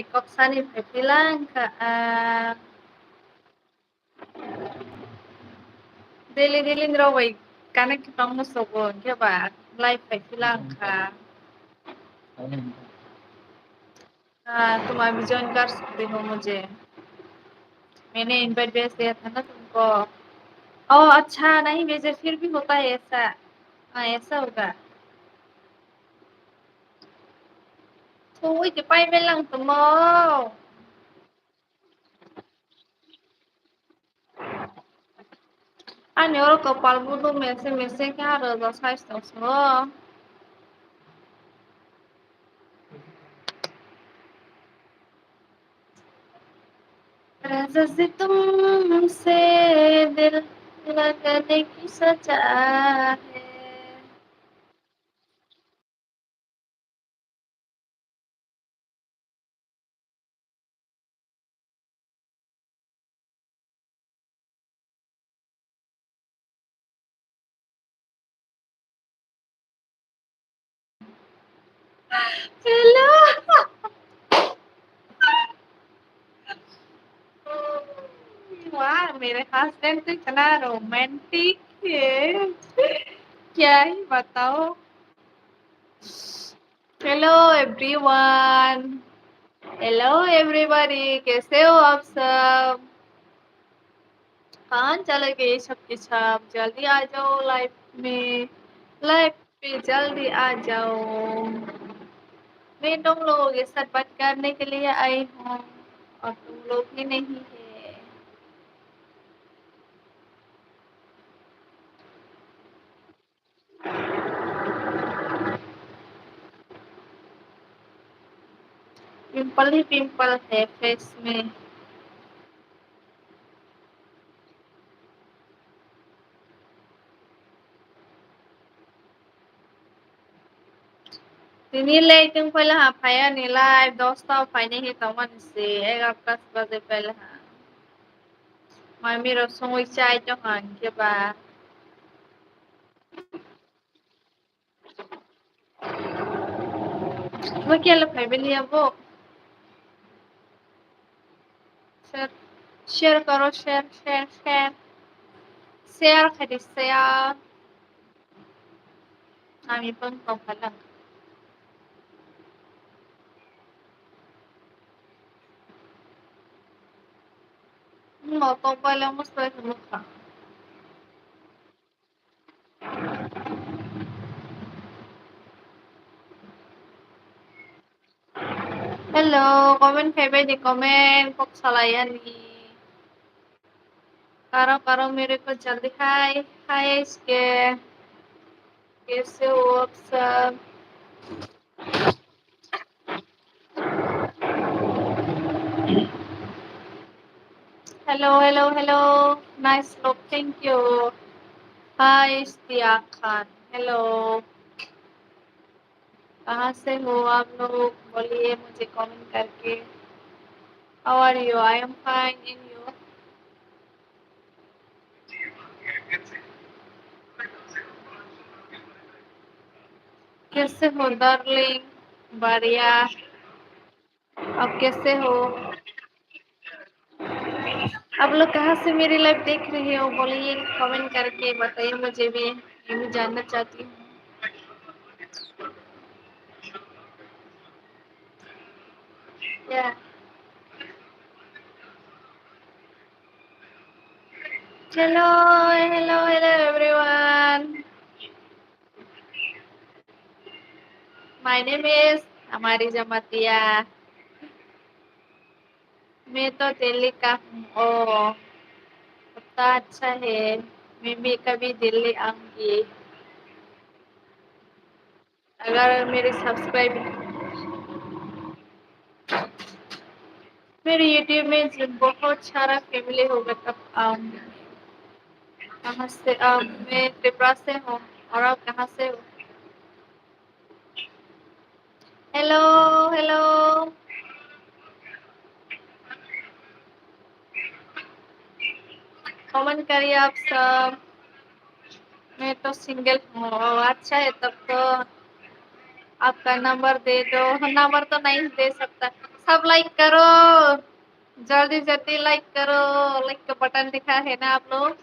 kok Sani bilang Kak, dili raw kana kitong musugo ba live bilang Kak, तुम अभी join कर सकते हो मुझे। मैंने इनवाइट भेज दिया था ना तुमको। ओह अच्छा नहीं भेजे फिर भी होता है ऐसा। हाँ ऐसा होगा। Thôi cái bay bên lăng tùm mơ. Anh nhớ là kepala bodoh mese que harus saya semua. रज़ा से तुमसे दिल लगाने की सजा है। हेलो वाह मेरे हस्बैंड तो इतना रोमांटिक है क्या ही बताओ। Hello everyone. हेलो एवरीबॉडी कैसे हो आप सब। कहाँ चले गए सबके सब जल्दी आ जाओ लाइव में। लाइव पे जल्दी आ जाओ। मैं तुम लोगों के साथ बात करने के लिए आई हूँ और तुम लोग ही नहीं है। पिंपल ही पिंपल है फेस में। Dinilay yung pala ha, kaya ni live, dos tao pa nihitawan si Ega Plus ba de pala ha. May miro sungay siya ito han, diba? Magkala pa, biliya po. Share, share karo, share. Share ka di saya. Kami pang pala. Mo, to pala mo sa mukha. Hello, comment kayo ba di comment kung salayan ni. करो मेरे को जल्दी हाय हाय इसके कैसे हो आप सब। Hello nice look thank you. Hi Ishtiyaq Khan hello. कहाँ से हो आप लोग बोलिए मुझे कमेंट करके। How are you I am fine in you. कैसे हो डार्लिंग बढ़िया। आप कैसे हो। आप लोग कहाँ से मेरी लाइव देख रहे हो बोलिए कमेंट करके बताइए मुझे भी मैं भी जानना चाहती हूँ। क्या चलो hello everyone my name is हमारी जमातिया। मैं तो दिल्ली का हूँ। ओ कितना अच्छा है। मैं भी कभी दिल्ली आऊंगी अगर मेरे सब्सक्राइब मेरे यूट्यूब में बहुत सारा फैमिली होगा तब आऊंगी। कहाँ से मैं त्रिपुरा से हूँ और आप कहाँ से हो। हेलो हेलो कमेंट करिए आप सब। मैं तो सिंगल हूँ। अच्छा है तब तो आपका नंबर दे दो। नंबर तो नहीं दे सकता सब लाइक करो, जल्दी जल्दी लाइक करो। लाइक का बटन दिखा है ना आप लोग।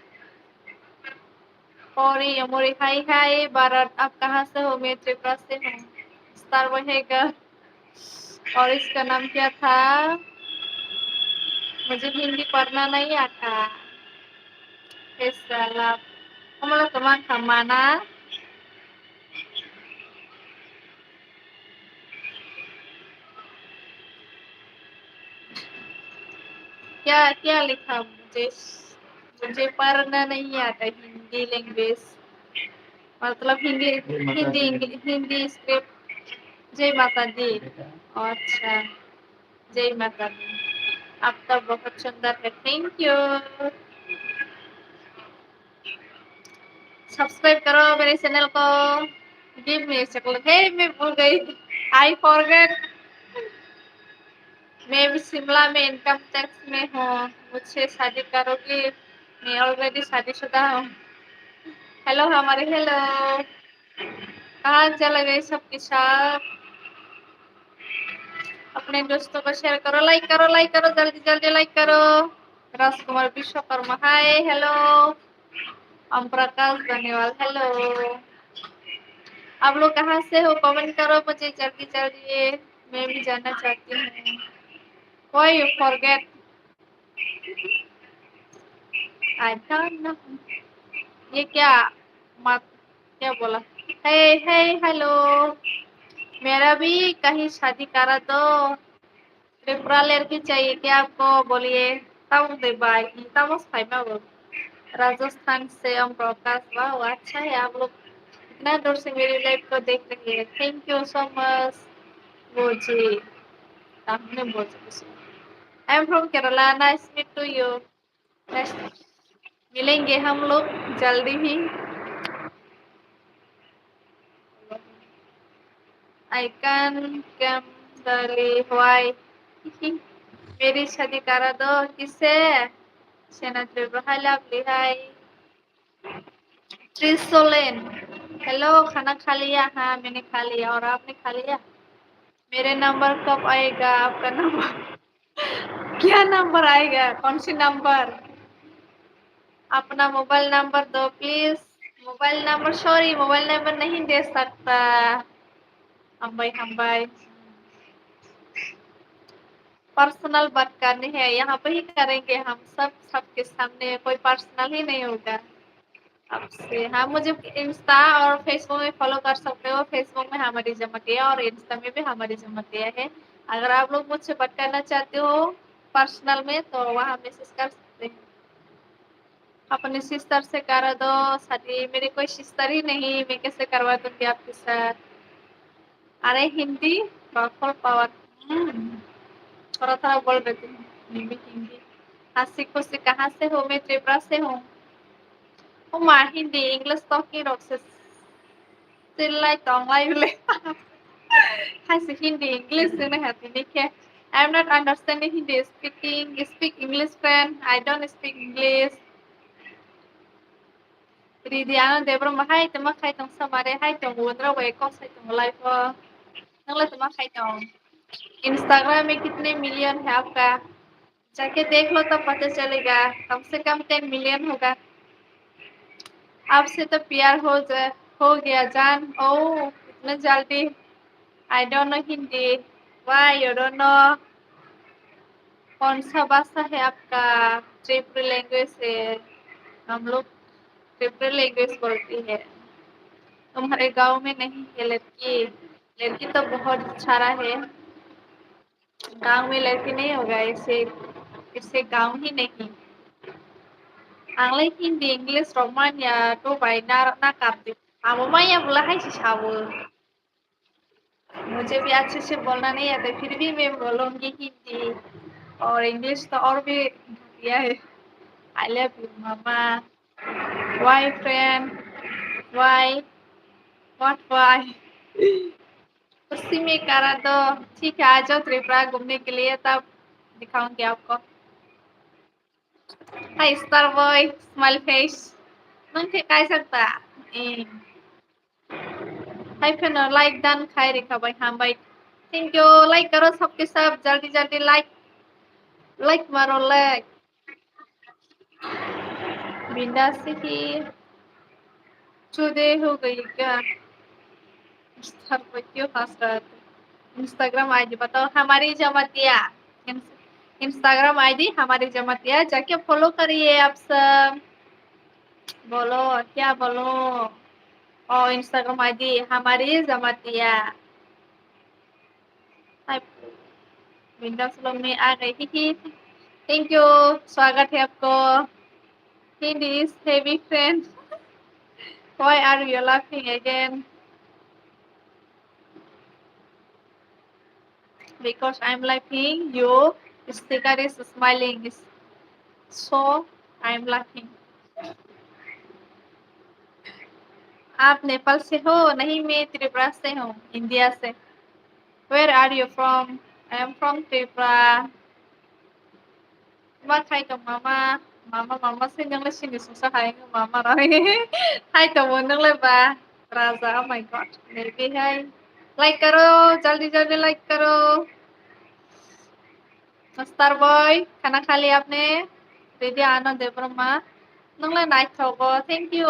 और मोरी हाई हाई भारत, आप कहाँ से हो? मैं त्रिपुरा से हूँ। स्टार रहेगा। और इसका नाम क्या था? मुझे हिंदी पढ़ना नहीं आता। साला हम लोग तुम्हारा कमाना। क्या क्या लिखा? मुझे पढ़ना नहीं आता हिंदी लैंग्वेज, मतलब हिंदी हिंदी हिंदी स्क्रिप्ट। जय माता दी। अच्छा, जय माता दी। आप तो बहुत सुंदर है, थैंक यू। सब्सक्राइब करो मेरे चैनल को। Give me chocolate. हे मैं भूल गई, आई फॉरगेट। मैं भी शिमला में इनकम टैक्स में हूँ। मुझसे शादी करोगी? मैं ऑलरेडी शादीशुदा हूँ। हेलो हमारे, हेलो। कहाँ चले गए सबके साथ? अपने दोस्तों को शेयर करो, लाइक करो, लाइक करो, जल्दी जल्दी लाइक करो। राजकुमार विश्वकर्मा हाय, हेलो। ओम प्रकाश धन्यवाद, हेलो। आप लोग कहाँ से हो? कमेंट करो मुझे जल्दी जल्दी, मैं भी जानना चाहती हूँ। Why you forget? I don't know. ये क्या मत, क्या बोला? हे हे हेलो। मेरा भी कहीं शादी करा दो। त्रिपुरा लड़की चाहिए क्या आपको? बोलिए। तब दे भाई, तब फाइमा वो राजस्थान से हम प्रकाश। वाह अच्छा है, आप लोग इतना दूर से मेरी लाइफ को देख रही है। Thank you so much. वो जी आपने बोल सकते। I am from Kerala, nice meet to you. मिलेंगे हम लोग जल्दी ही। आई कैन कम दली वाई। मेरी शादी करा दो। किससे? सेना त्रिपुरा लवली हाय। त्रिसोलेन हेलो, खाना खा लिया? हाँ मैंने खा लिया, और आपने खा लिया? मेरे नंबर कब आएगा? आपका नंबर क्या नंबर आएगा? कौन सी नंबर? अपना मोबाइल नंबर दो please. Mobile number, sorry mobile number नहीं दे सकता। हम भाई पर्सनल बात करनी है, यहाँ पे ही करेंगे हम सब, सबके सामने। कोई पर्सनल ही नहीं होगा आपसे। हाँ मुझे इंस्टा और फेसबुक में फॉलो कर सकते हो। फेसबुक में हमारी जमा किया और इंस्टा में भी हमारी जमा किया है। अगर आप लोग मुझसे बात करना चाहते हो पर्सनल में तो वहाँ मैसेज कर सकते हैं। अपने सिस्टर से करा दो शादी। मेरी कोई सिस्टर ही नहीं, मैं कैसे करवा दूंगी आपके साथ? अरे हिंदी फुल पावर। थोड़ा थोड़ा बोल रही थी मैं भी हिंदी। हंसी खुशी कहाँ से हो? मैं त्रिपुरा से हूँ। Uma hindi English talking roxas silai tong lai le. Has Hindi English in a happy. I'm not understanding Hindi speaking. Speak English, friend. I don't speak English. Ridiano Debra Mahai to Makai Tong Samare Hai Tong Wundra Way Cost Tong Life. Nagla तुम खाई जाओ। Instagram में कितने million है आपका? जाके देख लो तो पता चलेगा। कम से कम 10 मिलियन होगा। आपसे तो प्यार हो गया जान। ओह इतना जल्दी? I don't know Hindi. Why you don't know? कौन सा भाषा है आपका? त्रिपुरी लैंग्वेज है। हम लोग त्रिपुरी लैंग्वेज बोलती है। तुम्हारे गांव में नहीं है लड़की? लड़की तो बहुत सारा है। गांव में लड़की नहीं होगा इसे, इसे गांव ही नहीं। आंलाय हिंदी इंग्लिश रोमानिया तो भाई ना करती। आमोमाया बोला है सिसावो। मुझे भी अच्छे से बोलना नहीं आता, फिर भी मैं बोलूंगी हिंदी और इंग्लिश तो और भी घटिया है। आई लव यू मामा। Why friend? Why? What why? उसी में करा तो ठीक है, आ जाओ त्रिपुरा घूमने के लिए, तब दिखाऊंगी आपको। हाय स्टार बॉय स्माइल फेस। नोंथे काय सकता? हाय फेनो लाइक दान खाय रेखाबाय हामबाय। Thank you. लाइक करो सबके सब, जल्दी जल्दी लाइक लाइक मारो लाइक। बिंदास ही चुदे हो गई क्या? सर को क्यों हंस रहा था? इंस्टाग्राम आईडी बताओ हमारी जमातिया। इंस्टाग्राम आईडी हमारी जमातिया, जाके फॉलो करिए आप सब। बोलो क्या बोलो? और इंस्टाग्राम आईडी हमारी जमातिया। विंडोज लोग में आ गई थी। Thank you. स्वागत है आपको। Hindi is heavy friend. Why are you laughing again? Because I'm laughing. You sticker is smiling. So I'm laughing. आप नेपाल से हो? नहीं, मैं त्रिपुरा से हूँ, इंडिया से। Where are you from? I am from Tripura. मा खाई दं मामा? मामा मामा से नोंलाय सिनि सुंसा हाय मामा रही। हाय तो वो नोंलाय बा राजा। Oh my God. Maybe hi. Like करो, जल्दी जल्दी लाइक करो। स्टार बॉय, खाना खा लिया आपने? रेडी आनंद ब्रह्मा। नोंलाय नाइथावगो, थैंक यू।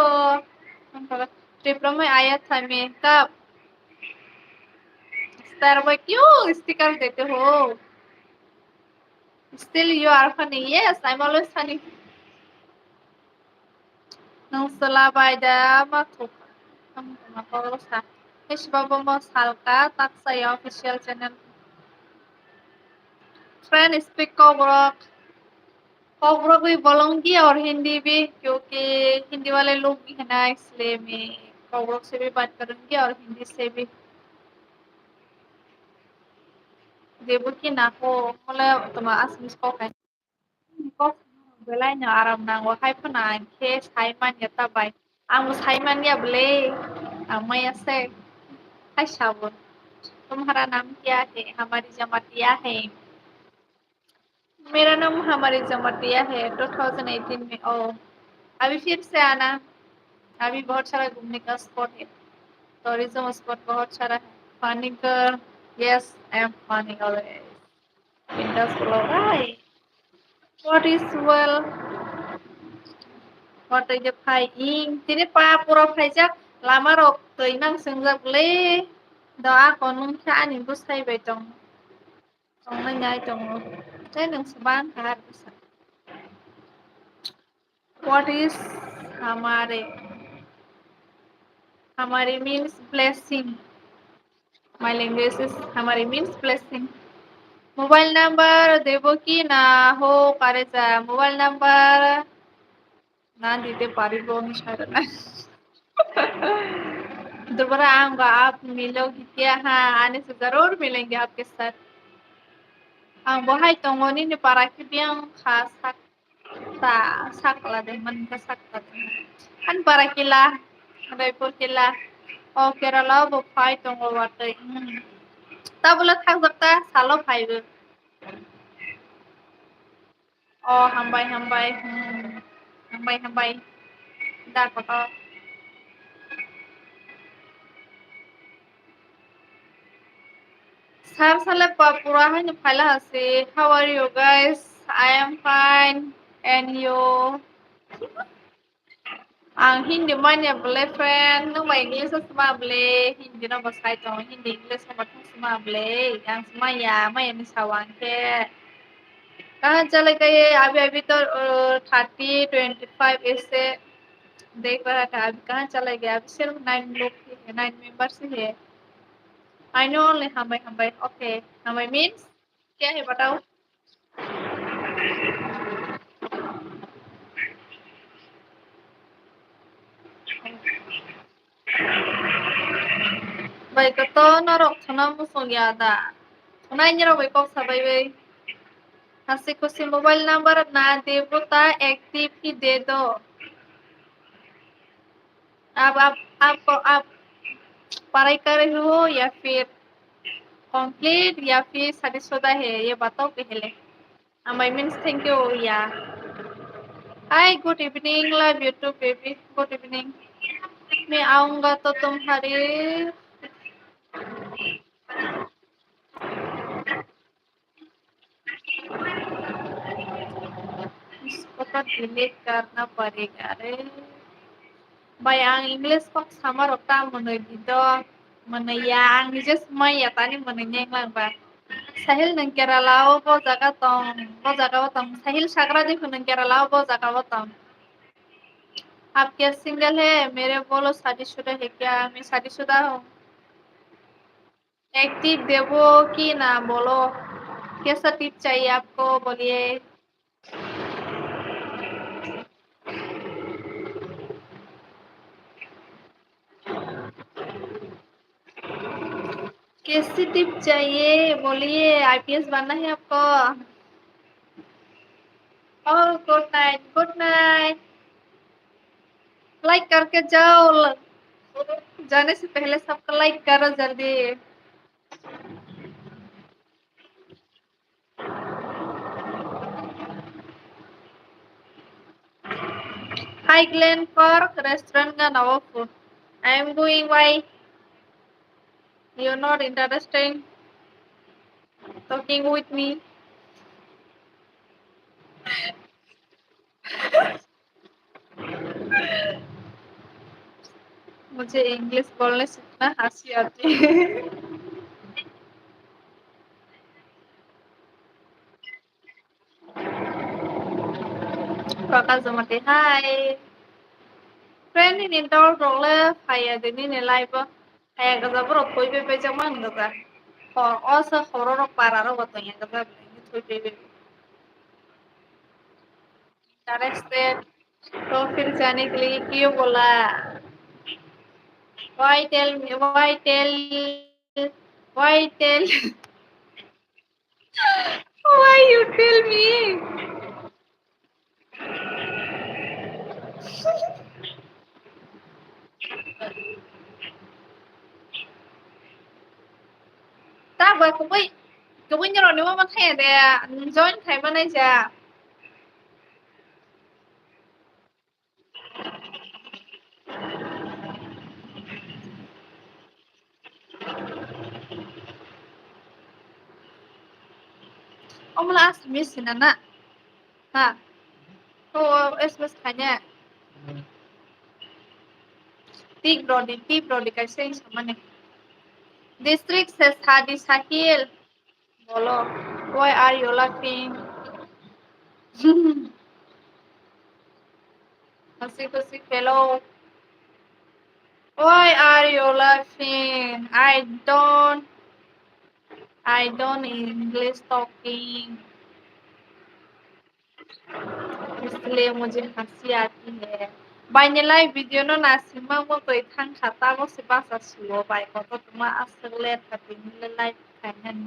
ट्रिपल में आया था मैं कब? स्टार बॉय क्यों स्टिकर देते हो? Still you are funny. Yes, I'm always funny. नोंसोलाबाय दा मा थोखा माबाल' सा बेसेबाबो मा सालका ताक्साया official channel. Friend speak Kokborok. Kokborok भी बोलूंगी और हिंदी भी, क्योंकि हिंदी वाले लोग भी है ना, इसलिए मैं कोबरक से भी बात करूंगी और हिंदी से भी। जेबो कि नाखौ मलाई तमा आसमिस को है को बेलायनो आराम नांगौ हायफोना के साइमान या ताबाय आंबो साइमान या बोले आमाया से हाय साबुन। तुम्हारा नाम क्या है? हमारी जमातिया है। मेरा नाम हमारी जमातिया है 2018 में। ओ अभी फिर से आना। अभी बहुत सारा घूमने का स्पॉट है, टूरिज्म स्पॉट बहुत सारा है। Funny girl, yes I am funny always. बिंदास बोलो hi. What is well? What is फाइ इंग तिने पा पुरा फाइजाक लामा रक दै नां सोंजाबले दा आको नों क्या नि बुसाइबाय दं। संनाय दङ। है नोंसोबा आंहा व्हाट इज हमारे? हमारे means blessing. My language is हमारे means blessing. मोबाइल नंबर देबो कि ना हो पारेजा? मोबाइल नंबर ना दीदे पारिबो मिसारना। दोबारा आऊंगा, आप मिलोगी क्या? हाँ, आने से जरूर मिलेंगे आपके साथ। आं बहाय दङनि ने पाराखि बियां खा sakta sakla deh man ka sakta kan parakila Raipur kila oh Kerala bo phai tongo watai ta bola thak jakta salo phaibo oh hambai hambai hambai hambai da kota sar sale pura hai ni phaila hase. How are you guys? I am fine, and you? Ang hindi man ya boleh friend, nung may English sa sumable, hindi na basay to, hindi English sa matang sumable, ang sumaya, may ani sawang ke. कहाँ चले गए? अभी अभी तो 30-25 ऐसे देख रहा था। अभी कहाँ चले गए? अभी सिर्फ 9 लोग ही है, 9 मेंबर्स ही है। I know only हमें हमें ओके हमें मीन्स क्या है बताओ? Vậy có to nó rộng cho nó một số nhà đã. Hôm nay như là vậy con sao vậy? हंसी खुशी मोबाइल नंबर ना दे बोता एक्टिव ही दे दो। आप पढ़ाई कर रहे हो या फिर कंप्लीट या फिर शादीशुदा है, ये बताओ पहले। My means thank you या। Hi good evening, love you too baby, good evening. मैं आऊंगा तो तुम्हारे इसको तो डिलीट करना पड़ेगा रे bayang English kok sama rokta mono dito mono yang just may tani mono nyeng lang ba sahil nang kera lao bo jaga tong sahil sakra देखो nang kera lao bo jaga tong आप क्या single है मेरे बोलो शादीशुदा है क्या मैं शादीशुदा हूँ एक टिप देवो कि ना बोलो कैसा टिप चाहिए आपको बोलिए कैसी टिप चाहिए बोलिए आईपीएस बनना है आपको ओह गुड नाइट लाइक करके जाओ जाने से पहले सबको लाइक करो जल्दी हाय ग्लेन पार्क रेस्टोरेंट का नवाब I am going why you not interested talking with me मुझे इंग्लिश बोलने से इतना हंसी आती है प्रकाश जमाते हाय फ्रेंड इन इंडोर रोले हाय दिन इन लाइव हाय गजा बरो कोई पे जमान गजा और also horror para रो बताइए गजा कोई पे इंटरेस्टेड तो फिर जाने के लिए क्यों बोला why tell me why tell why you tell me ta bởi cũng như rồi nếu mà thẻ để join thẻ bên này chả ông là asmis nana ha to esmes kanya ती Brody कैसे सामने district से शादी साहिल बोलो why are you laughing हंसी खुशी खेलो why are you laughing I don't English talking इसलिए मुझे हंसी आती है बाइनलाइ video no nasimang mo toy thang khata mo si basa suo bai ko to tuma aslet katin le live kainan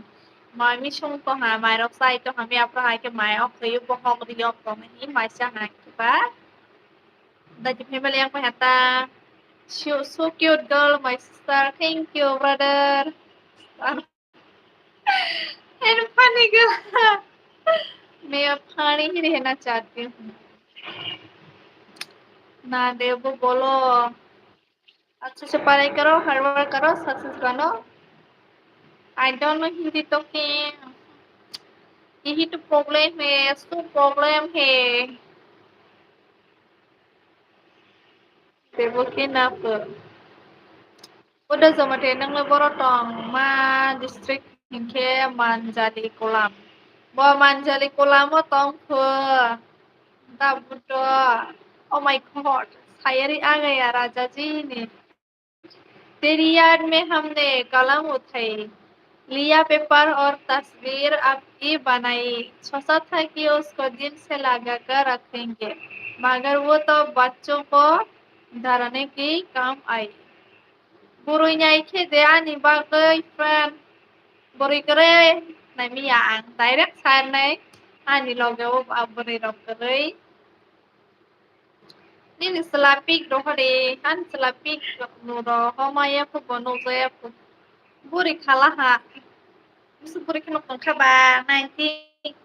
mai mi chung ko ha mai rok sai to hami apra hai ke mai ok yu bo hok di ok ko ni mai sa ha ki ba da ji family yang pa hata so cute girl my sister thank you brother and funny girl मैं अब खाने ही रहना चाहती हूँ ना देवो बोलो अच्छे से पढ़ाई करो हार्डवर्क करो सक्सेस बनो आई डोंट नो हिंदी तो के यही तो प्रॉब्लम है सो प्रॉब्लम है देवो के ना पर udah zomaten nang le borotong ma district hingke manjali kolam bo manjali kolam mo tong phe da buto oh my god sayari आ गया राजा जी ने तेरी याद में हमने कलम उठाई लिया पेपर और तस्वीर आपकी बनाई सोचा था कि उसको दिल से लगा कर रखेंगे मगर वो तो बच्चों को डराने की काम आई gurunya iki dia ni bagay friend buri kere na mi yang direct san này ani logo buri rok kere ni ni selapik do hore han selapik no do homaya pu bono zaya pu buri khala ha musu buri kino pangka ba 90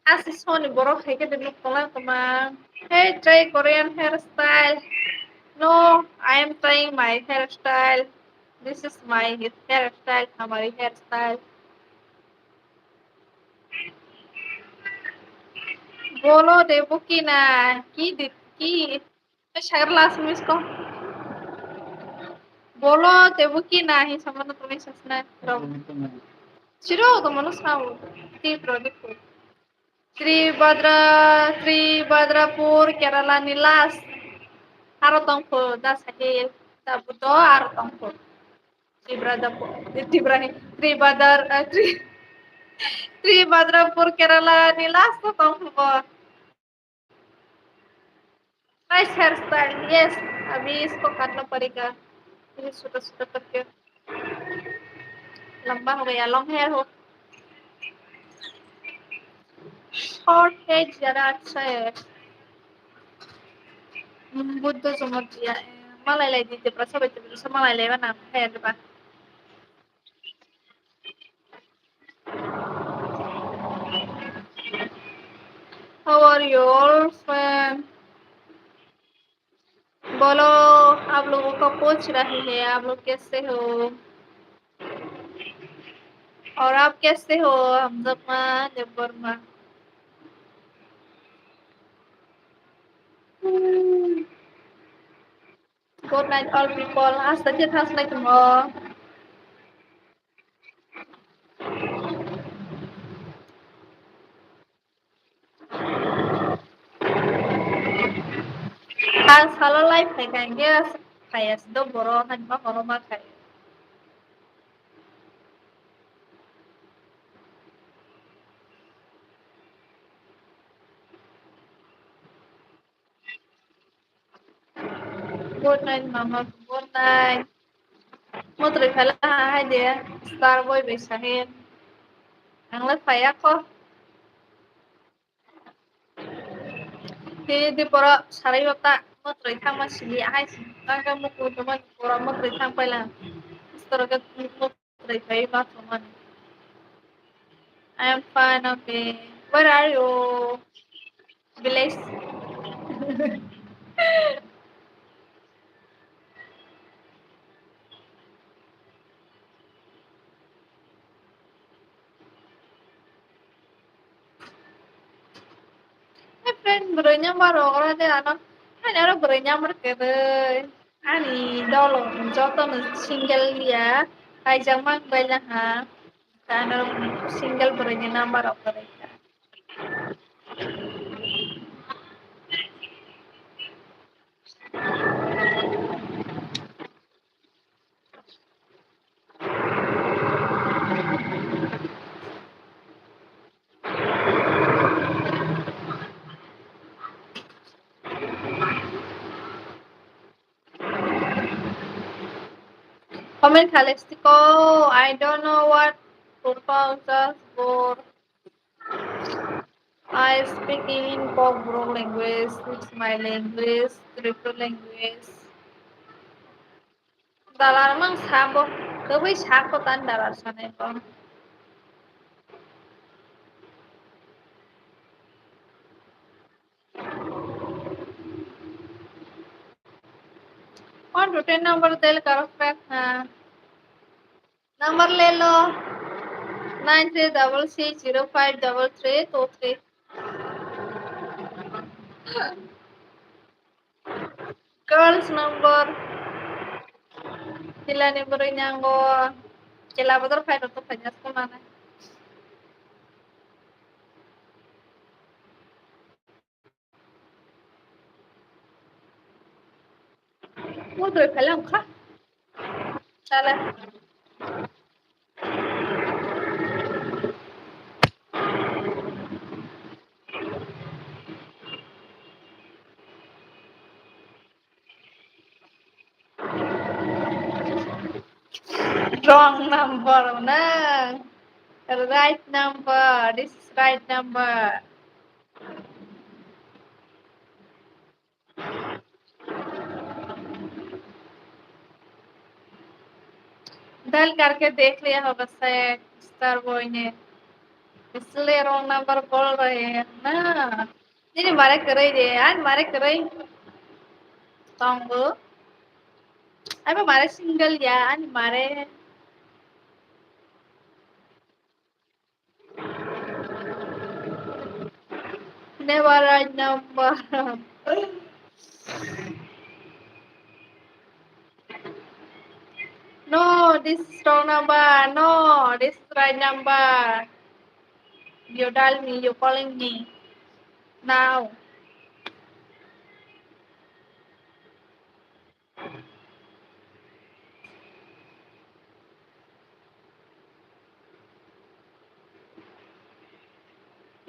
asi soni borok hege de no kola tama hey try Korean hairstyle no I am trying my hairstyle this is my hairstyle हमारी hairstyle बोलो देबो कि ना कि Charlas mismo. बोलो देबो कि नाही समजलं तुम्ही ससना Ciro como não sabe. Tipo, tipo. Tribhadrapur Kerala Nilas Arotongpur das Hakil Tabuto Arotongpur Tribhadrapur Tribhadar Tribhadrapur Kerala Nilas Arotongpur Nice hairstyle, yes. अभी इसको काटना पड़ेगा ये छोटा छोटा करके लंबा हो गया लॉन्ग हेयर हो शॉर्ट हेयर ज्यादा अच्छा है बुद्ध समझ गया मलाई दिदी सबै तिम्रो मलाई ल्याएर न हेर्नुमा How are you all friend बोलो आप लोगों को पूछ रही है आप लोग कैसे हो और आप कैसे हो हम जबरमा Good night all people hasta के थास like mo Kalau live kayaknya kayak sudah borohan mah kalau makan. Good night mama, good night. Mau terima hai dia. Starboy besahin. Ang live ako. Di poro saray wata mo terima masih dia hai. Angka mo ko teman poro mo terima pala. Staraga mo terima teman. I am fine, okay. Where are you? Village. Friend bernyamar orang ada anak. Ada orang bernyamar ke Ani dolo joto na single dia. Ay jamang bala ha. Ano single bernyamar ako rin. Comment Calixtico, I don't know what purposes for I speak in Pogro language, it's my language, triple language. Dalar mang sabo, kawai sako tan dalar sanay ko. 1 to 10 number del correct ha. Number ले लो 9366053323. Girls number sila ni Berinyango. Kila betul fight untuk banyak kemana? Mau tuh kalian kah? Salah. Wrong number na. Right number. This is right number. Dial करके देख लिया होगा शायद star boy ने इसलिए wrong number बोल रहे हैं ना ini mare kerai deh an mare kerai tonggo apa mare single ya an mare Never right number. No, this is wrong number. No, this is right number. You dial me, you calling me now.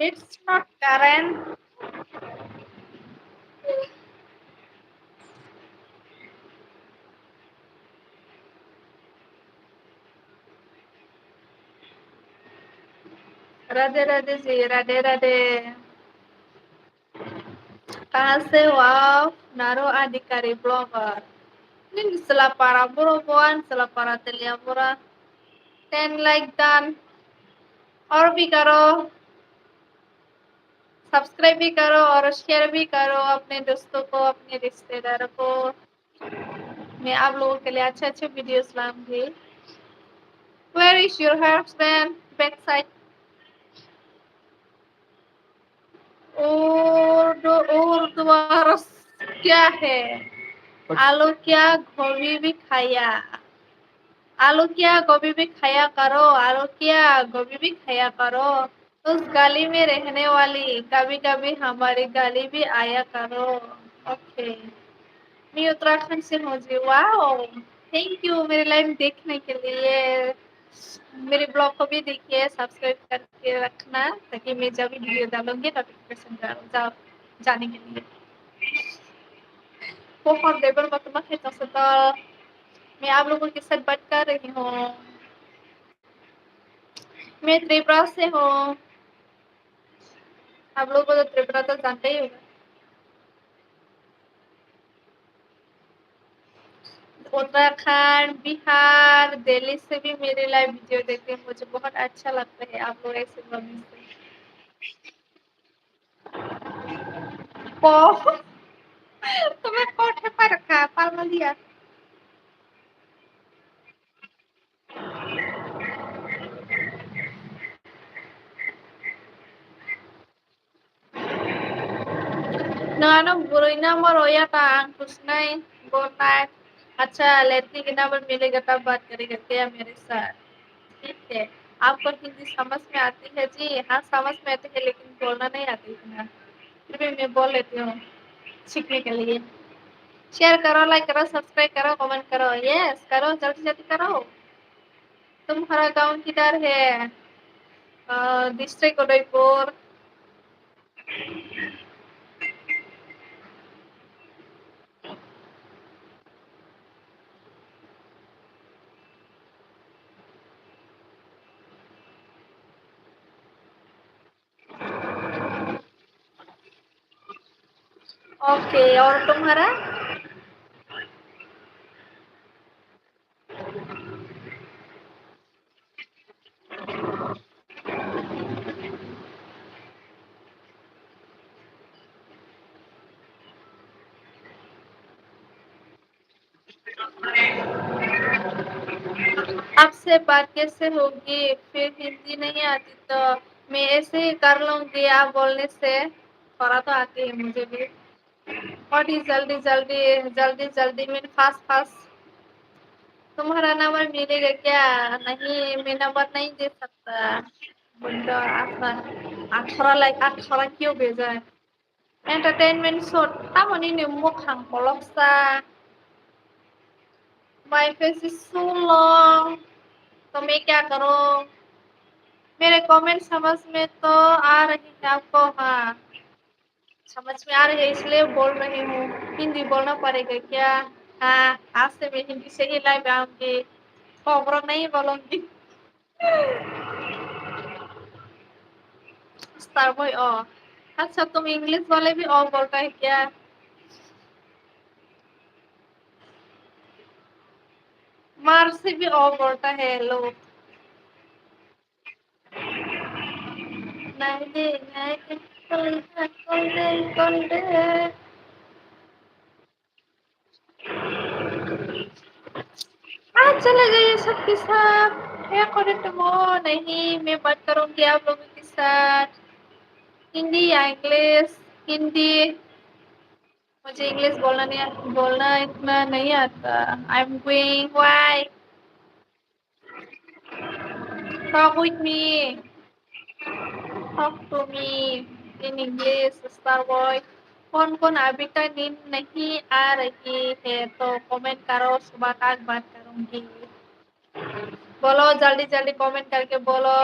It's not Karen. Radhe Radhe ji, Radhe Radhe. कहाँ से हो आप? नारो अधिकारी blogger. Ini setelah para perempuan, setelah para teliamura, 10 like dan और भी करो, subscribe भी करो और शेयर भी करो अपने दोस्तों को, अपने रिश्तेदारों को। मैं आप लोगों के लिए अच्छे-अच्छे videos लाऊंगी। Where is your husband? Backside. और तुम्हारा क्या है? आलू क्या गोभी भी खाया। आलू क्या गोभी भी खाया करो। आलू क्या गोभी भी खाया करो। उस गली में रहने वाली कभी कभी हमारी गली भी आया करो। ओके। मैं उत्तराखंड से हूँ जी। वाओ, थैंक यू मेरी लाइव देखने के लिए। मेरे ब्लॉग को भी देखिए, सब्सक्राइब करके रखना ताकि मैं जब भी वीडियो डालूंगी नोटिफिकेशन जाने के लिए। बहुत देवर मतमा है तो मैं आप लोगों के साथ बात कर रही हूँ। मैं त्रिपुरा से हूँ। आप लोगों को तो त्रिपुरा तो जानते ही होगा। उत्तराखंड, बिहार, दिल्ली से भी मेरे लाइव वीडियो देखते हैं। मुझे बहुत अच्छा लगता है आप लोग ऐसे बोलने से। तुम्हें कोठे पर रखा पाल दिया। Nah, ano, buroy na mo, roya ka, ang kusnay, bonat. अच्छा लड़की के नाम पर मिलेगा तब बात करेगा क्या मेरे साथ। ठीक है, आपको हिंदी समझ में आती है जी? हाँ समझ में आती है लेकिन बोलना नहीं आती है ना। फिर भी मैं बोल लेती हूँ सीखने के लिए। शेयर करो, लाइक करो, सब्सक्राइब करो, कमेंट करो। यस करो, जल्दी जल्दी करो। तुम्हारा गाँव किधर है? डिस्ट्रिक्ट उदयपुर। ओके, और तुम्हारा? आपसे बात कैसे होगी? फिर हिंदी नहीं आती तो मैं ऐसे ही कर लूंगी आप बोलने से। थोड़ा तो आती है मुझे भी। और ही जल्दी जल्दी जल्दी जल्दी मीन फास्ट फास्ट। तुम्हारा नंबर मिलेगा क्या? नहीं, मैं नंबर नहीं दे सकता। बंदा 18 लाइक 18 क्यों भेजा है? एंटरटेनमेंट शो तामन ini mukhang koloksa. My face is so long. तो मैं क्या करूँ? मेरे कमेंट समझ में तो आ रही है आपको? हाँ, समझ में आ रही है इसलिए बोल रही हूँ। हिंदी बोलना पड़ेगा क्या? हाँ, आज से मैं हिंदी से ही लाइव आऊँगी। खबरों नहीं बोलूँगी। स्टार बॉय ओ। अच्छा, तुम इंग्लिश वाले भी ओ बोलता है क्या? मार से भी ओ बोलता है लोग। नहीं नहीं, कल आज चले गए सबके साथ। क्या करें तुम? नहीं, मैं बात करूंगी आप लोगों के साथ। हिंदी या इंग्लिश? हिंदी। मुझे इंग्लिश बोलना इतना नहीं आता। I am going why. Talk with me. Talk to me in English star boy. कौन कौन अभी तक नींद नहीं आ रही है तो कमेंट करो, सुबह तक बात करूंगी। बोलो जल्दी जल्दी कमेंट करके बोलो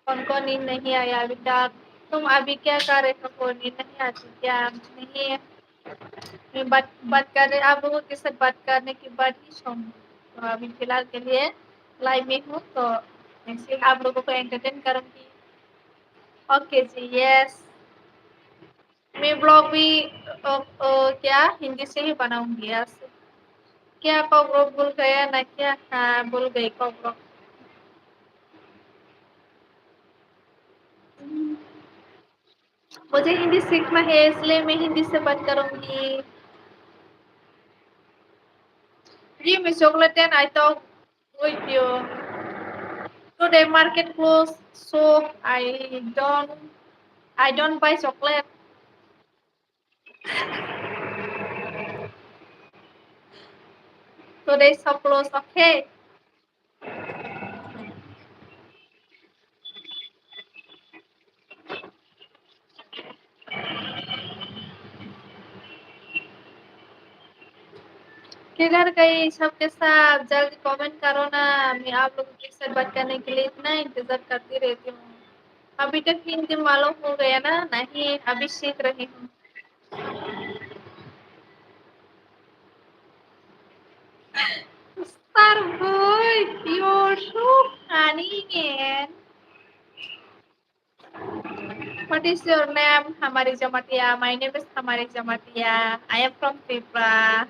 कौन कौन नींद नहीं आया अभी तक। तुम अभी क्या कर रहे हो? नींद नहीं आती क्या? नहीं। मैं बात कर रहे आप लोगों के साथ बात करने के बाद ही सोऊंगी। तो अभी फिलहाल के लिए लाइव में हूँ तो ऐसे आप लोगों को एंटरटेन करूंगी। ओके जी यस। मैं ब्लॉग भी क्या हिंदी से ही बनाऊंगी आज से। क्या कॉकरोच भूल गया ना क्या? हाँ भूल गई कॉकरोच। मुझे हिंदी सीखना है इसलिए मैं हिंदी से बात करूंगी। Give me chocolate and I talk with you. Today market closed, so I don't buy chocolate. Today shop closed, okay? किधर गई सबके साथ? जल्दी कमेंट करो ना। मैं आप लोगों के साथ बात करने के लिए इतना इंतजार करती रहती हूँ। अभी तक हिंदी मालूम हो गया ना? नहीं अभी सीख रही हूँ। Starboy, you're so funny man. What is your name? Hamari Jamatia. My name is Hamari Jamatia. I am from Tripura.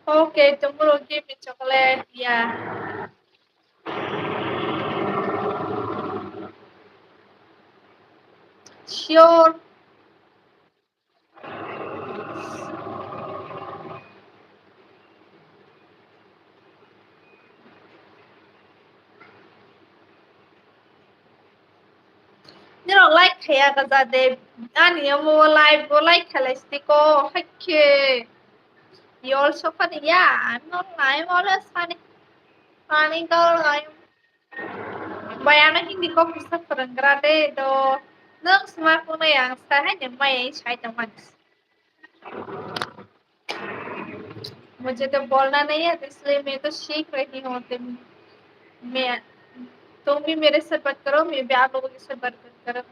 Okay, tomorrow give me chocolate. Yeah, sure. You don't like kaya kazade. Ani mo live go like halastiko. Okay. You also funny. Yeah, I'm not. I'm always funny. Funny girl. Bayana hindi ko gusto parang grade do. Nung smart ko na yang sa hanya may siya naman. मुझे तो बोलना नहीं है इसलिए मैं तो सीख रही हूँ। मैं तुम भी मेरे से बात करो, मैं भी आप लोगों के साथ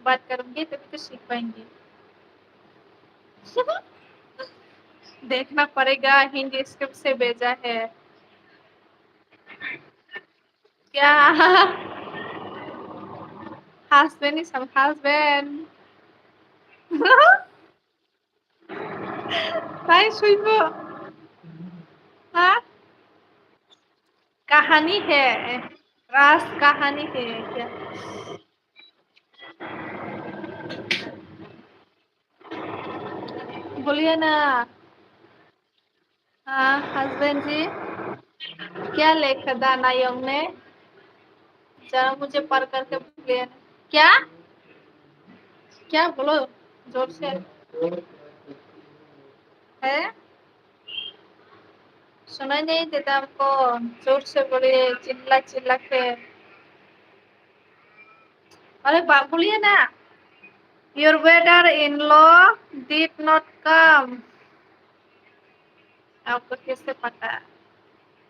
बात करूंगी तभी तो सीख पाएंगे। देखना पड़ेगा हिंदी स्क्रिप्ट से भेजा है क्या? Husband is husband. भाई सुइबो। हाँ कहानी है, रास कहानी है क्या? बोलिए ना। हाँ हस्बैंड जी। क्या लिखा दानायम ने? जरा मुझे पढ़ करके बोलिए। क्या? क्या बोलो जोर से। है सुनाई नहीं देता हमको। जोर से बोलिए चिल्ला चिल्ला के। अरे बाप बोलिए ना। Your brother in law did not come. आपको कैसे पता?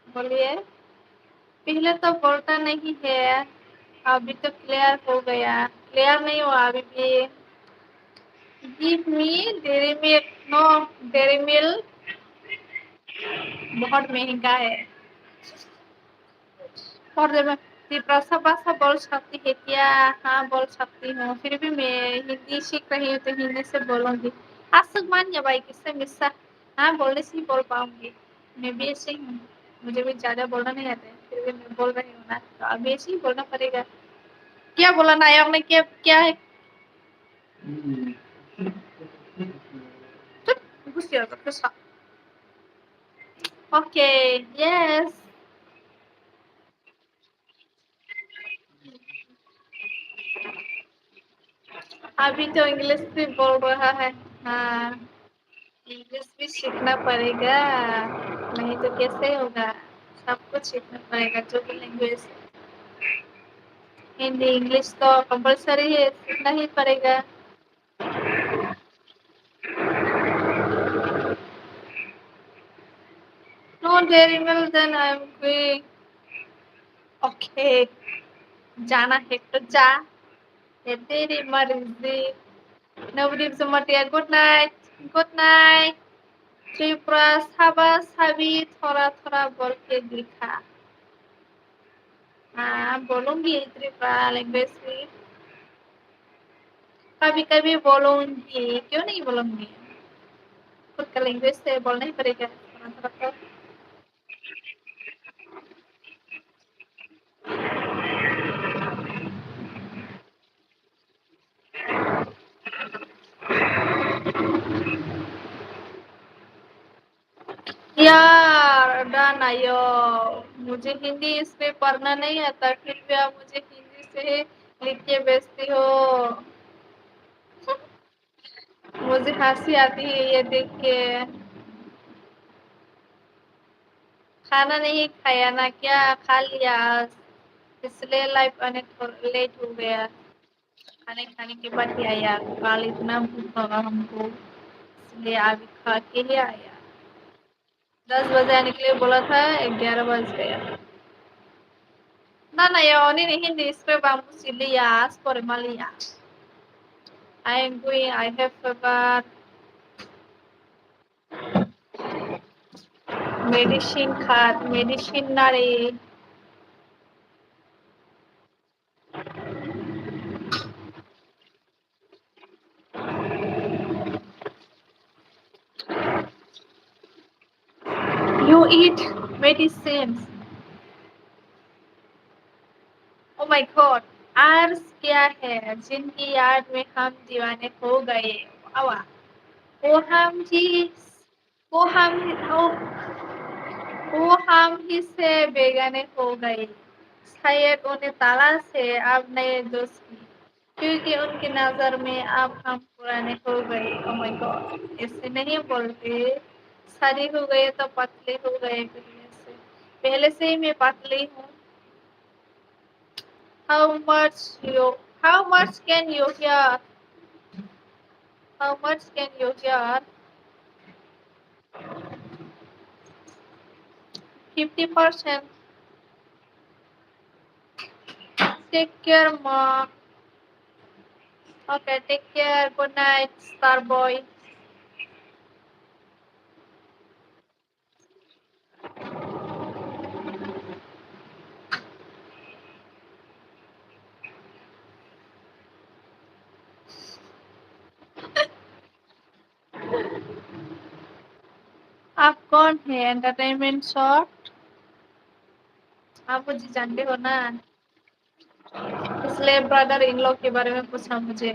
बोलिए। पहले तो बोलता नहीं है, अभी तो क्लियर हो गया। क्लियर नहीं हुआ अभी भी। Give me Dairy Milk. No Dairy Milk बहुत महंगा है। और जब त्रिभाषा भाषा बोल सकती है क्या? हाँ बोल सकती हूँ, फिर भी मैं हिंदी सीख रही हूँ तो हिंदी से बोलूंगी। आसुक मान या भाई किससे मिस्सा। हाँ बोलने से ही बोल पाऊंगी। मैं भी ऐसे ही हूँ, मुझे भी ज्यादा बोलना नहीं आता है फिर भी मैं बोल रही हूँ ना तो अभी ऐसे ही बोलना पड़ेगा। क्या बोला नायक ने? क्या क्या है? गुस्से होता गुस्सा। Okay yes. अभी तो इंग्लिश भी बोल रहा है। हाँ, इंग्लिश भी सीखना पड़ेगा, नहीं तो कैसे होगा? सब कुछ सीखना पड़ेगा जो भी लैंग्वेज। हिंदी इंग्लिश तो कंपलसरी है, सीखना ही पड़ेगा। Not very well, then I'm going. Okay, जाना है तो जा, ये तेरी मर्जी। Nobody Zumatia, good night, good night। Tripura साबा साबी थोड़ा थोड़ा बोल के दिखा। हाँ, बोलूंगी त्रिपुरा लैंग्वेज में, कभी कभी बोलूंगी, क्यों नहीं बोलूंगी? खुद का लैंग्वेज से बोलना ही पड़ेगा थोड़ा थोड़ा तो। यार डन आयो, मुझे हिंदी इसमें पढ़ना नहीं आता, फिर भी आप मुझे हिंदी से लिख के भेजती हो। मुझे हंसी आती है ये देख के। खाना नहीं खाया ना क्या? खा लिया, इसलिए लाइफ अनेक लेट हो गया। खाने खाने के बाद ही आया, कल इतना भूख लगा हमको, इसलिए अभी खा के ही आया। 10 बजे आने के लिए बोला था, 11 बज गया। ना ya, ini hindi script ang Silias por Malia. I am going, I have forgot medicine card, medicine nari. You eat medicines. Oh my god. आर्स क्या है जिनकी याद में हम दीवाने हो गए? वाह, वो हम ही वो हम वो हम ही से बेगाने हो गए। शायद उन्हें तलाश है अब नए दोस्त की, क्योंकि उनकी नजर में अब हम पुराने हो गए। ओह माय गॉड, ऐसे नहीं बोलते। शादी हो गए तो पतले हो गए पहले से ही मैं पतली हूँ। How much you how much can you hear how much can you hear 50%। Take care mom. Okay, take care, good night star boy. आप कौन है? एंटरटेनमेंट शॉट, आप मुझे जानते हो ना, इसलिए ब्रदर इन लॉ के बारे में पूछा मुझे।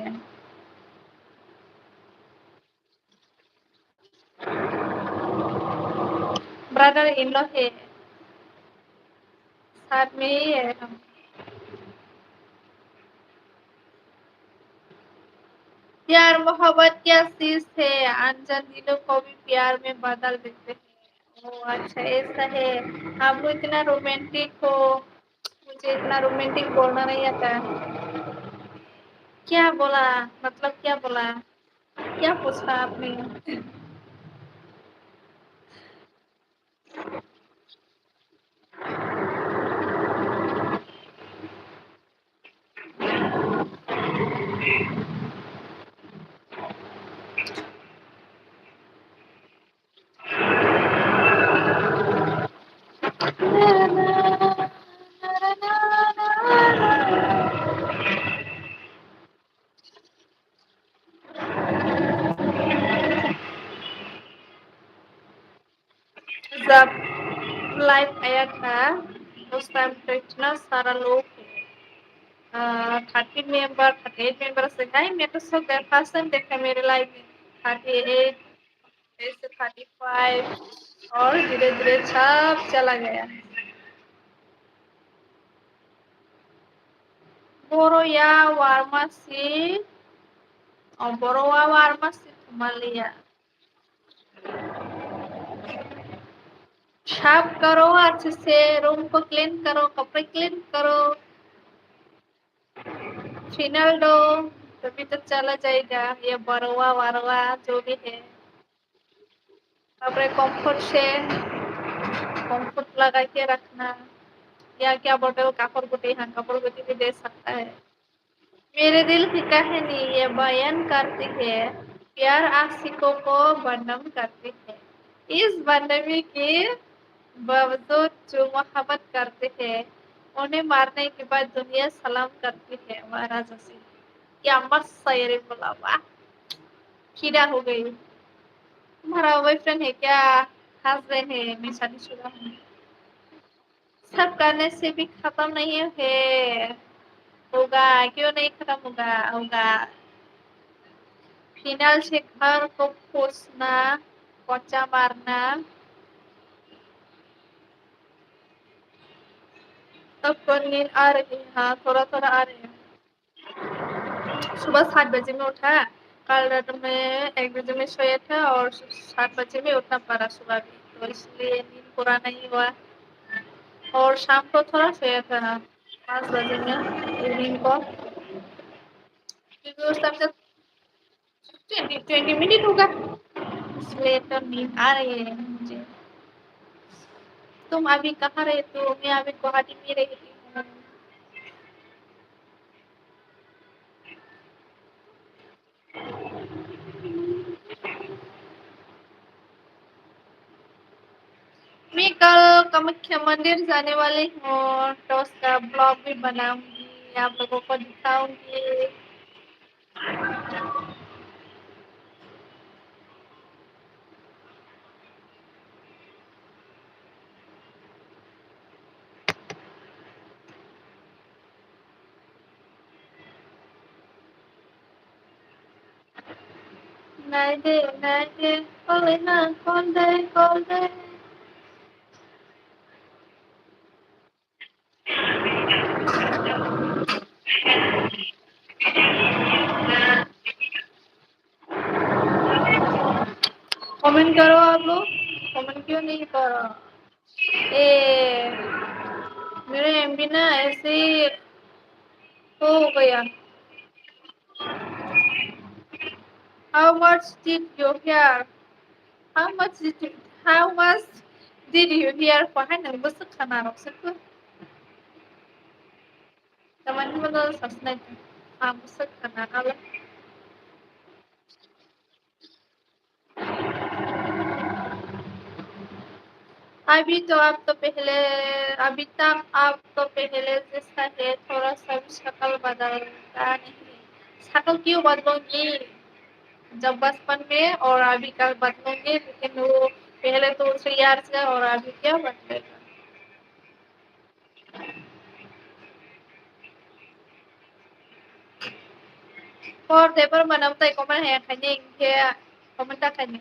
ब्रदर इन लॉ है, साथ में ही है हम। प्यार मोहब्बत क्या चीज है? अनजान दिलों को भी प्यार में बदल देते हैं। ओ अच्छा, ऐसा है। आप लोग इतना रोमांटिक हो, मुझे इतना रोमांटिक बोलना नहीं आता। क्या बोला? मतलब क्या बोला? क्या पूछा आपने? जब लाइव आया था उस टाइम पे इतना सारा लोग, 30 मेंबर 38 मेंबर से गए। मैं तो सब फर्स्ट टाइम देखा मेरे लाइफ में। 38 ऐसे 35 और धीरे धीरे सब चला गया। बोरो या वार्मा सी और बरोवावार मस्त मलिया साफ करो अच्छे से, रूम को क्लीन करो, कपड़े क्लीन करो, फिनाइल दो, तभी तो चला जाएगा ये बरवा वरवा जो भी है। कपड़े कंफर्ट लगा के रखना, या क्या बोलते हो कापड़ गुटी, हाँ कापड़ गुटी भी दे सकता है। मेरे दिल की कहानी ये बयान करती है, प्यार आशिकों को बदनाम करती है। इस बदनामी के बावजूद जो मोहब्बत करते हैं, उन्हें मारने के बाद दुनिया सलाम करती है। महाराजा से क्या मस्त शायरी बोला, वाह, फिदा हो गई। तुम्हारा बॉयफ्रेंड है क्या? हंस रहे हैं, मैं शादीशुदा हूँ। सब करने से भी खत्म नहीं है, होगा, क्यों नहीं खत्म होगा, होगा। फिनाइल से घर को पोंछना, पोंछा मारना। सबको नींद आ रही है, हाँ थोड़ा थोड़ा आ रही है। सुबह 7 बजे में उठा, कल रात में 1 बजे में सोया था और 7 बजे में उठना पड़ा सुबह भी, तो इसलिए नींद पूरा नहीं हुआ। और शाम को थोड़ा सोया था 5 बजे में इवनिंग को, क्योंकि उस टाइम से 20 मिनट होगा, इसलिए तो नींद आ रही है मुझे। तुम अभी कहाँ रहती हो? मैं अभी गुवाहाटी में रहती हूँ। मैं कल कामाख्या मंदिर जाने वाली हूँ, तो उसका ब्लॉग भी बनाऊंगी, आप लोगों को दिखाऊंगी। नहीं दे, नहीं दे, खोले ना, खोल दे, खोल दे। कमेंट करो आप लोग, कमेंट क्यों नहीं करो? ए, मेरे एमबी ना ऐसे ही हो गया। How much did you hear? How much did you, how much did you hear? Paano ba sa kanarok sa ko? Naman mo na sa snag. Sa kanarok. अभी तो आप तो पहले, अभी तक आप तो पहले जैसा है, थोड़ा सा भी शक्ल बदलता नहीं। शक्ल क्यों बदलूंगी? जब बचपन में और अभी कल बदलूंगी, लेकिन वो पहले तो उसे यार से और अभी क्या बदलेगा? और पेपर बनवताय ko man he kanyang kaya komenta kanya.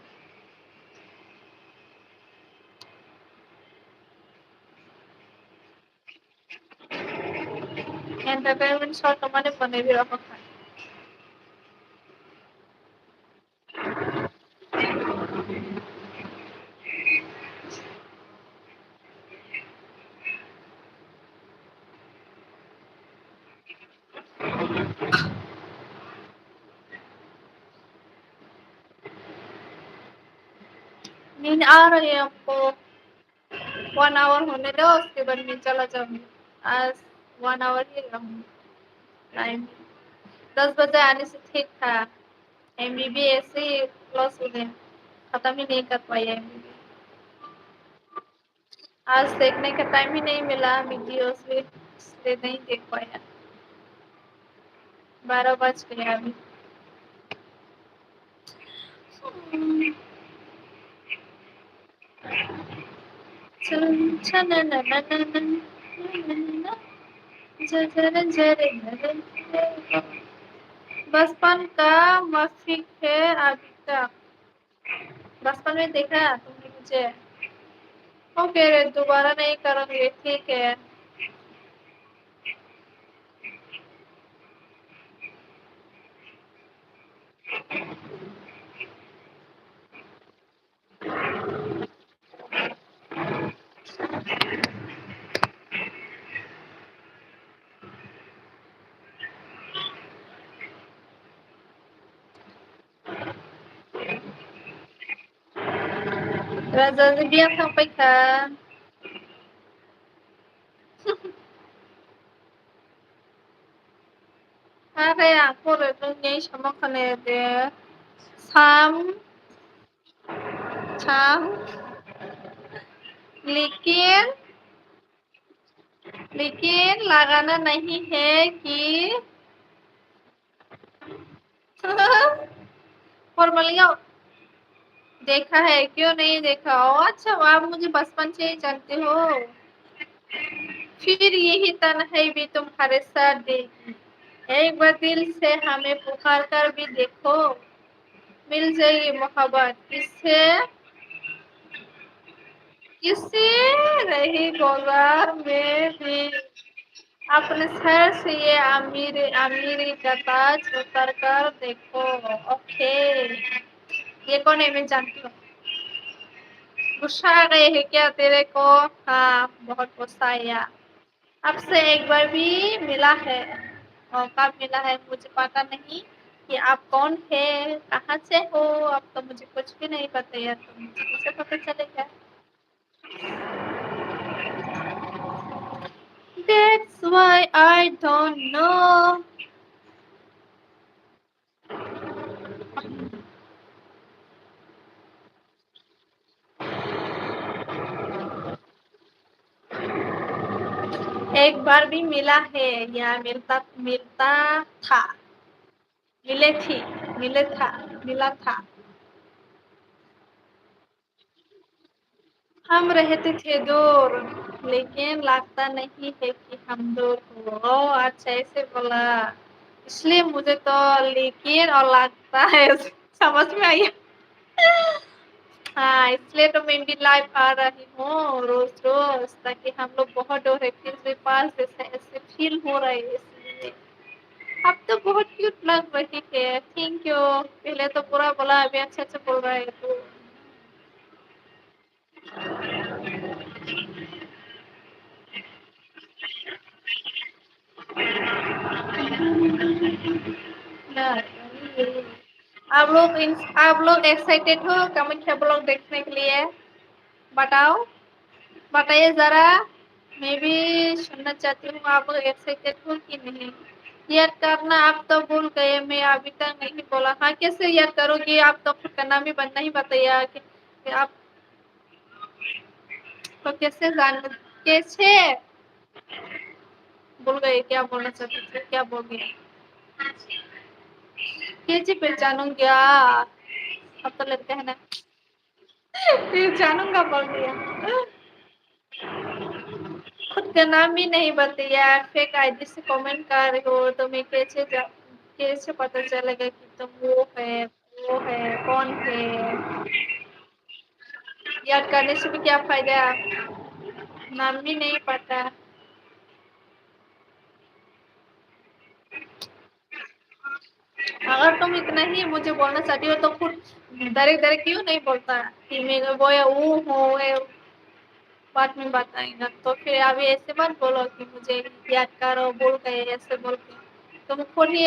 Entertainment short to mane बने ako खान. नींद आ रही है हमको, 1 आवर होने दो, उसके बाद मैं चला जाऊंगी। आज 1 आवर ही रहूंगी टाइम। 10 बजे आने से ठीक था, एमबीबी ऐसे ही क्लोज हो गया, खत्म ही नहीं कर पाई एमबीबी। आज देखने का टाइम ही नहीं मिला वीडियोस भी, इसलिए नहीं देख पाया। 12 बज गया अभी। चन चन न न न न न न जरे जरे जरे। बचपन का माफिक है अभी तक। बचपन में देखा तुमने मुझे? ओके रे, दोबारा नहीं करूंगी, ठीक है। Razazibia sampai ka. Are aku redungnya sama kene de. Sam, Sam, लेकिन लेकिन लगाना नहीं है कि फॉर्मलिया देखा है क्यों नहीं देखा हो अच्छा आप मुझे बचपन से ही जानते हो फिर यही तन्हाई भी तुम्हारे साथ देगी एक बार दिल से हमें पुकार कर भी देखो मिल जाएगी मोहब्बत किससे किसी रही बाजार में भी अपने सर से ये अमीरी का ताज उतर कर देखो ओके ये कौन है मैं जानती हूँ गुस्सा आ गए है क्या तेरे को हाँ बहुत गुस्सा आया अब से एक बार भी मिला है और कब मिला है मुझे पता नहीं कि आप कौन है कहाँ से हो अब तो मुझे कुछ भी नहीं पता यार तो मुझे कैसे पता चलेगा That's why I don't know एक बार भी मिला है या मिलता मिलता था मिले थी मिले था मिला था हम रहते थे दूर लेकिन लगता नहीं है कि हम दूर हो अच्छा ऐसे बोला इसलिए मुझे तो लेकिन और लगता है समझ में आई हाँ इसलिए तो मैं भी लाइव आ रही हूँ रोज रोज ताकि हम लोग बहुत दूर है फिर भी पास जैसे ऐसे फील हो रहा है इसलिए अब तो बहुत क्यूट लग रही है थैंक यू पहले तो बुरा बोला अभी अच्छा अच्छा बोल रहा है तो नहीं। आप लोग एक्साइटेड हो कामाख्या ब्लॉग देखने के लिए बताओ बताइए जरा मैं भी सुनना चाहती हूँ आप लोग एक्साइटेड हो कि नहीं याद करना आप तो भूल गए मैं अभी तक नहीं बोला हाँ कैसे याद करोगे आप तो खुद का नाम ही बनना ही बताया कि आप तो कैसे जान कैसे भूल गए क्या बोलना चाहते थे क्या बोल गया कैसे पहचानूंगा अब तो लगता है ना पहचानूंगा बोल दिया खुद का नाम भी नहीं बताया फेक आईडी से कमेंट कर रहे हो तो मैं कैसे पता चलेगा कि तुम वो है कौन है याद करने से भी क्या फायदा नाम भी नहीं पता अगर तुम इतना ही मुझे बोलना चाहती हो तो खुद डायरेक्ट डायरेक्ट क्यों नहीं बोलता कि मैं वो है वो हूँ बाद में बताएगा तो फिर अभी ऐसे मत बोलो कि मुझे याद करो बोल गए ऐसे बोल के तुम खुद ही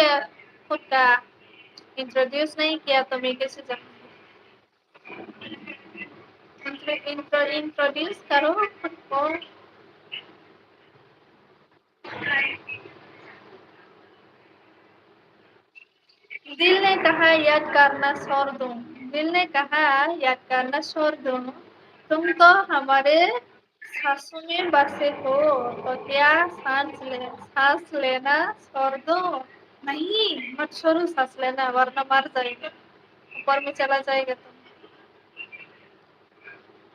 खुद का इंट्रोड्यूस नहीं किया तो मैं कैसे जानूंगी इंट्रोड्यूस करो खुद को दिल ने कहा याद करना छोड़ दूं दिल ने कहा याद करना छोड़ दूं तुम तो हमारे सांसों में बसे हो तो क्या सांस लेना छोड़ दो नहीं मत छोड़ो सांस लेना वरना मर जाएगा ऊपर में चला जाएगा तुम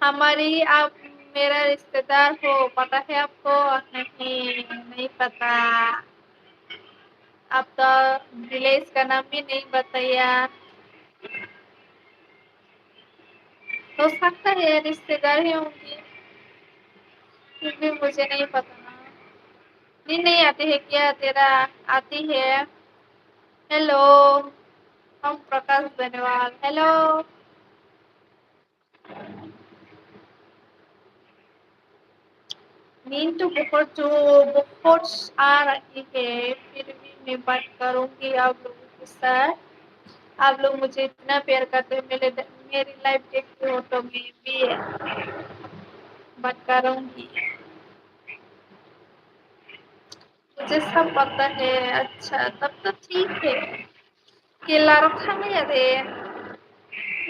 हमारी आप मेरा रिश्तेदार हो पता है आपको नहीं नहीं पता आप तो विलेज का नाम भी नहीं बताया हो सकता है रिश्तेदार ही होंगे फिर भी मुझे नहीं पता ना नींद नहीं आती है क्या तेरा आती है हेलो हम प्रकाश बेनीवाल हेलो नींद तो बहुत आ रही है फिर भी मैं बात करूंगी आप लोगों के साथ आप लोग मुझे इतना प्यार करते हैं मेरी लाइफ देखते हो तो मैं भी बात करूंगी। मुझे सब पता है। अच्छा तब तो ठीक है। केला रखा नहीं अरे।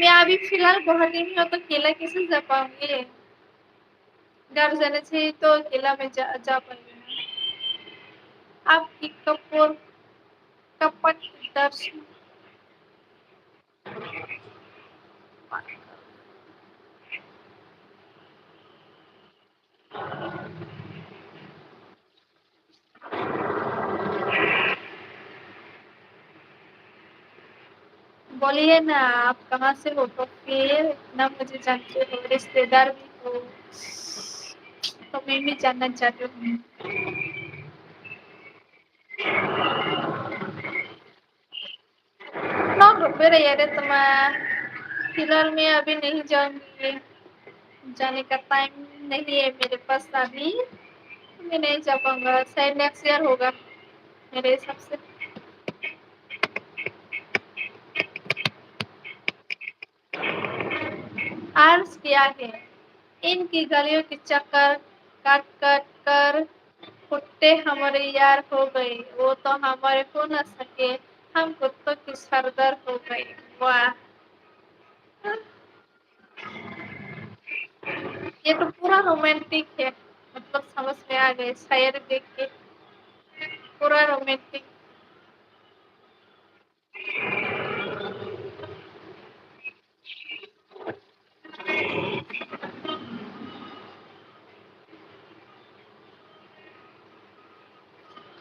मैं अभी फिलहाल गुवाहाटी में हूँ तो केला कैसे जा पाऊंगी। घर जाने से तो केला में जा पाऊंगी ना। आपकी कपूर कपट दर्शन बोलिए ना आप कहाँ से हो तो फिर इतना मुझे जानते हो रिश्तेदार भी हो तो मैं भी जानना चाहती हूँ। ना रुपए रही अरे तुम्हारा फिलहाल मैं अभी नहीं जाऊंगी। जाने का टाइम नहीं है मेरे पास अभी। मैं नहीं जा पाऊंगा शायद नेक्स्ट ईयर होगा मेरे हिसाब से। आर्ट्स क्या है इनकी गलियों के चक्कर काट काट कर कुत्ते हमारे यार हो गए वो तो हमारे हो न सके हम कुत्तों की सरदार हो गए। वाह ये तो पूरा रोमांटिक है। मतलब समझ में आ गए शायर देख के पूरा रोमांटिक।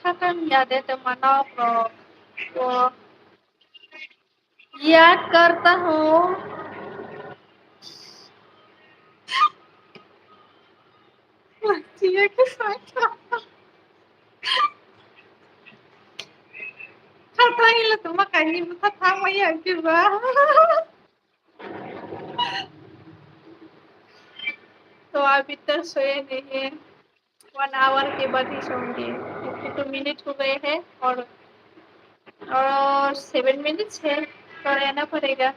खत्म यादें तो मनाओ तो याद करता हूँ। ये के साथ katahin lang tumakay matatama yan, di ba? तो अभी तक सोए नहीं है। 1 आवर के बाद ही सोंगे क्योंकि 2 मिनट हो गए हैं और 7 मिनट्स है तो रहना पड़ेगा।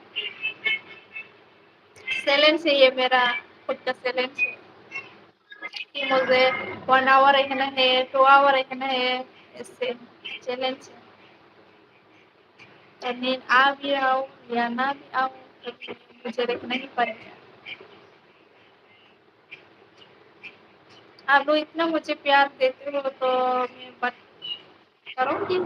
चैलेंज है ये मेरा खुद का चैलेंज है कि मुझे 1 आवर रहना है 2 आवर रहना है इससे चैलेंज है। और नींद आ भी आओ या ना भी आओ तो मुझे रखना ही पड़ेगा। आप लोग इतना मुझे प्यार देते हो तो मैं बात करूँगी।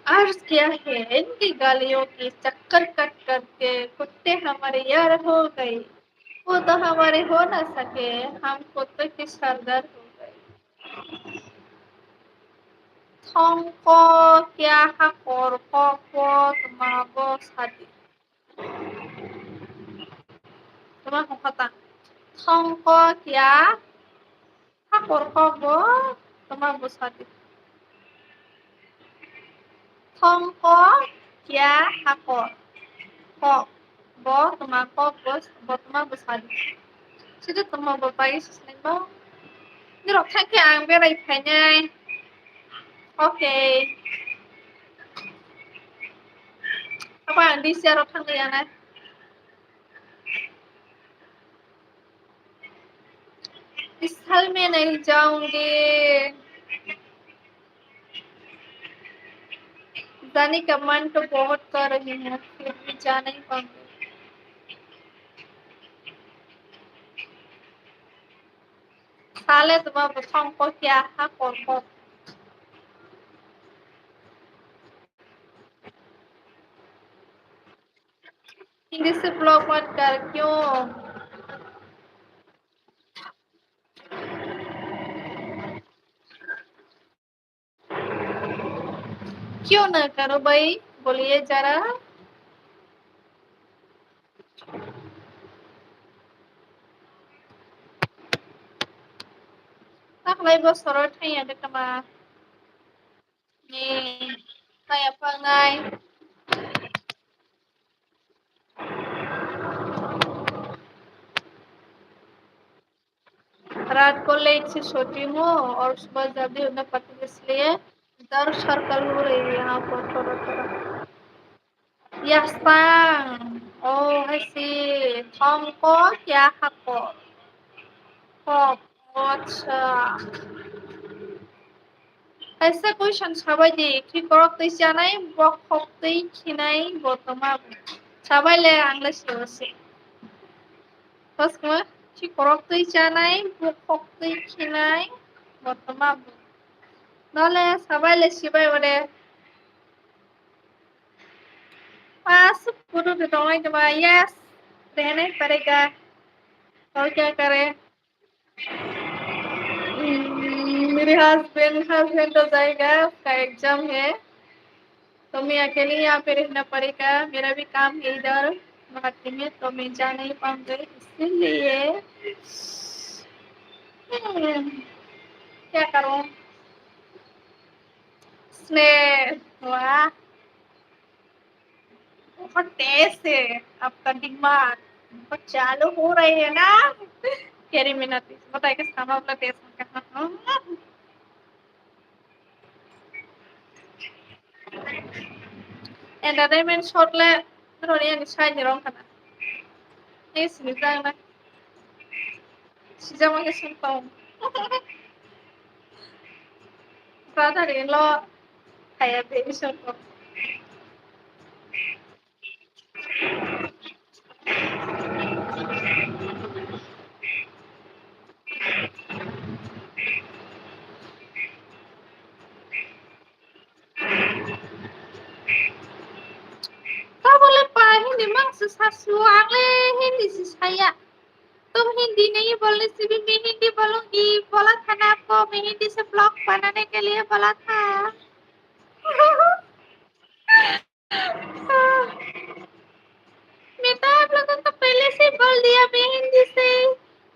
अर्ज क्या है इनकी गालियों की चक्कर कट करके कुत्ते हमारे यार हो गए वो तो हमारे हो ना सके हम कुत्ते के सरदार हो गए। Tongko kya hakor koko tumago sadi tumago kata Tongko kya hakor koko tumago sadi Tongko kya hakor kok bo tumago bos bo tumago sadi Chứ tumago país ba Ni rok thang ke ang be rai phai nhai. Okay. Các bạn đi xe rok thang liền này. इस साल में नहीं जाऊंगी। जाने का मन तो बहुत कर रही हूँ फिर भी जा नहीं पाऊंगी। साले तुम्हारा बताऊं को क्या है को हिंदी से ब्लॉग मत कर क्यों। क्यों ना करो भाई बोलिए जरा। Taklay bos sorot hay ada kama ni kaya pangay रात को लेट से सोती हूँ और सुबह जल्दी उठना पड़ता है, इसलिए डार्क सर्कल हो रही है यहाँ पर थोड़ा-थोड़ा। Yes, Bang. Oh, I see. Tom có या Hako. Pop. अच्छा ऐसा क्वेश्चन छ बायदि खिखरक्तै जानाय बखक्तै खिनाय बर्थमाबो साबायले आंलाय सिवसे फर्स्टमा खिखरक्तै जानाय बखक्तै खिनाय बर्थमाबो नले साबायले सिबाय बरे पास पुरु de dong ai ba yes रहना ही पड़ेगा और क्या करें मेरे हस्बैंड तो जाएगा उसका एग्जाम है तो मैं अकेले यहाँ पे रहना पड़ेगा मेरा भी काम है इधर गुवाहाटी में तो मैं जा नहीं पाऊंगी इसीलिए क्या करूँ स्नेह वाह बहुत तेज है आपका दिमाग बहुत चालू हो रही है ना कैरी मिनट बताइए किस काम अपना तेज कहाँ entertainment short le roni ani sai ni rong kana ni sinijang na sijang ma kesun tong brother in law kaya baby short ko ka boleh pa hindi mang sasasuang le hindi si saya तुम हिंदी नहीं बोलने से भी मैं हिंदी बोलूंगी बोला था ना आपको मैं हिंदी से ब्लॉग बनाने के लिए बोला था मैं तो आप लोगों को पहले से बोल दिया मैं हिंदी से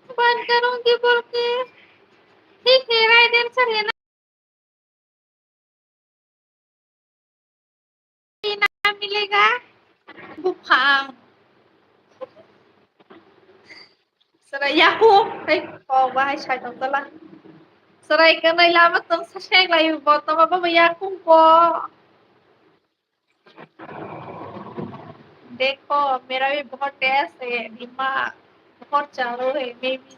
बंद करूंगी बोल के ठीक है राइट आंसर है ना मिलेगा बुफांग सराय याकू hey còn ba hay xài tổng tala सराय cái này làm mất tấm sách lại bỏ tấm vào bây giờ cũng có देखो मेरा भी बहुत टेस्ट है दिमाग बहुत चालू है मैं भी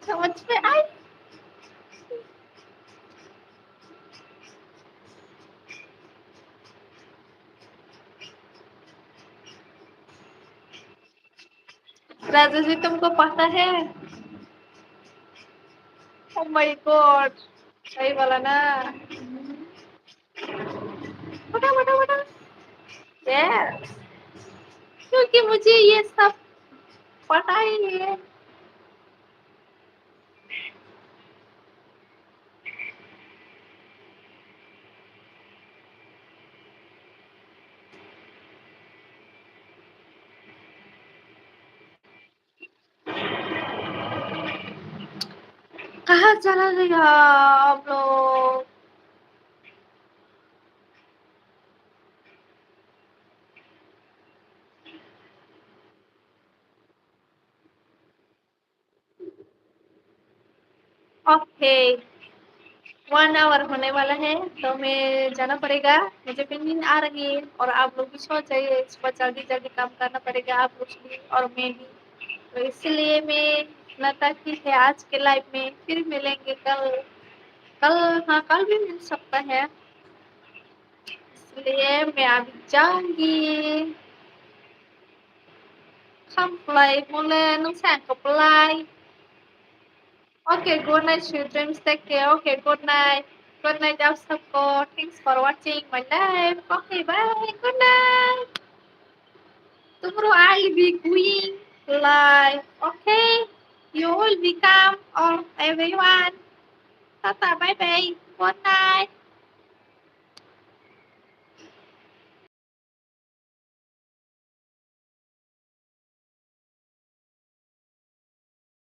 समझ में आई राजू जी तुमको पता है ओ माय गॉड सही वाला ना बता बता बता यस क्योंकि मुझे ये सब पता ही है कहाँ चला गया आप लोग ओके 1 आवर होने वाला है तो मैं जाना पड़ेगा मुझे भी नींद आ रही है और आप लोग भी सो जाइए सुबह जल्दी जल्दी काम करना पड़ेगा आप लोग भी और मैं भी तो इसलिए मैं इतना तक ही है आज के लाइफ में फिर मिलेंगे कल कल हाँ कल भी मिल सकता है इसलिए मैं अभी जाऊंगी खामफ्लाय मले नों सांखौलाय Okay, good night, sweet dreams. Take care. Okay, good night. Good night, आप सबको. Thanks for watching my live. Okay, bye. Good night. Tomorrow I'll be going live. Okay, you will become all everyone. Tata, bye bye. Good night.